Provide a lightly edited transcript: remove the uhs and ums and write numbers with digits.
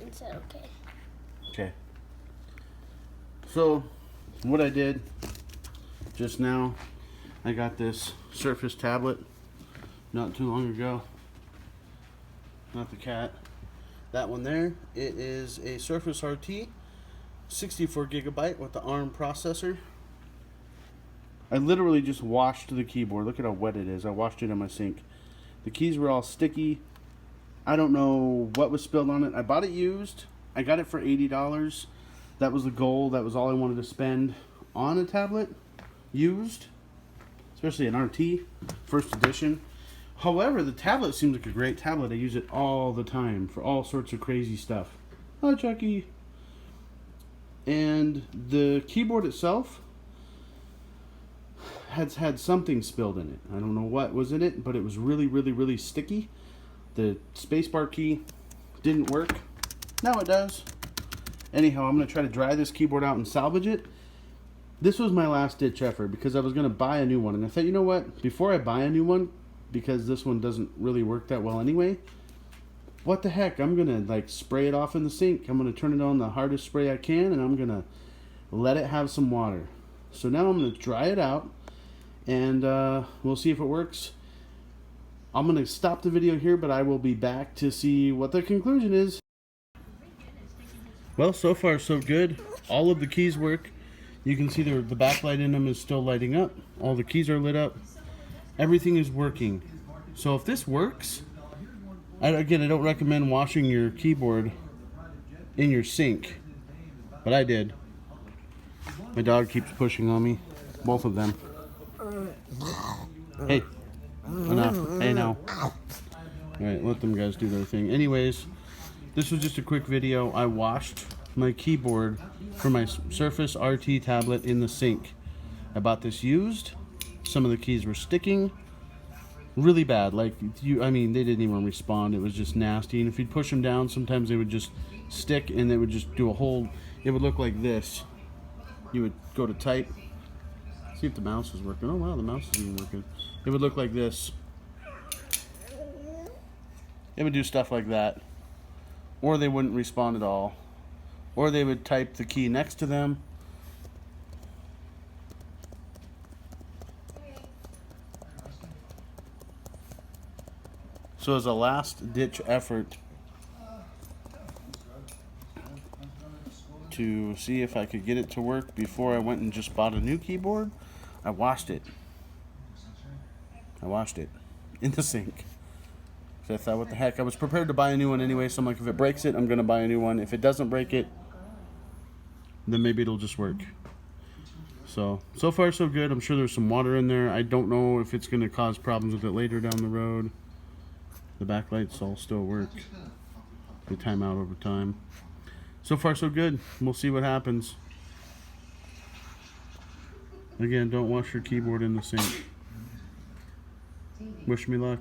Instead, okay. Okay. So, what I did just now, I got this Surface tablet not too long ago. Not the cat. That one there. It is a Surface RT, 64 gigabyte with the ARM processor. I literally just washed the keyboard. Look at how wet it is. I washed it in my sink. The keys were all sticky. I don't know what was spilled on it. I bought it used. I got it for $80. That was the goal. That was all I wanted to spend on a tablet used, especially an RT first edition. However, the tablet seems like a great tablet. I use it all the time for all sorts of crazy stuff. Hi, Chucky. And the keyboard itself has had something spilled in it. I don't know what was in it, but it was really, really, really sticky. The spacebar key didn't work. Now it does. Anyhow, I'm going to try to dry this keyboard out and salvage it. This was my last ditch effort because I was going to buy a new one. And I thought, you know what? Before I buy a new one, because this one doesn't really work that well anyway, what the heck? I'm going to like spray it off in the sink. I'm going to turn it on the hardest spray I can, and I'm going to let it have some water. So now I'm going to dry it out, and we'll see if it works. I'm going to stop the video here, but I will be back to see what the conclusion is. Well, so far so good. All of the keys work. You can see the backlight in them is still lighting up. All the keys are lit up. Everything is working. So if this works, again, I don't recommend washing your keyboard in your sink, but I did. My dog keeps pushing on me. Both of them. Hey. Enough. Hey, now. Alright, let them guys do their thing. Anyways, this was just a quick video. I washed my keyboard for my Surface RT tablet in the sink. I bought this used. Some of the keys were sticking. Really bad. Like, I mean, they didn't even respond. It was just nasty. And if you'd push them down, sometimes they would just stick and they would just do a whole... It would look like this. You would go to type. See if the mouse is working. Oh, wow, the mouse is even working. It would look like this. It would do stuff like that. Or they wouldn't respond at all. Or they would type the key next to them. So as a last ditch effort to see if I could get it to work before I went and just bought a new keyboard, I washed it. I washed it in the sink. So I thought, what the heck? I was prepared to buy a new one anyway, so I'm like, if it breaks it, I'm going to buy a new one. If it doesn't break it, then maybe it'll just work. So far so good. I'm sure there's some water in there. I don't know if it's going to cause problems with it later down the road. The backlights all still work. They time out over time. So far so good. We'll see what happens. Again, don't wash your keyboard in the sink. Wish me luck.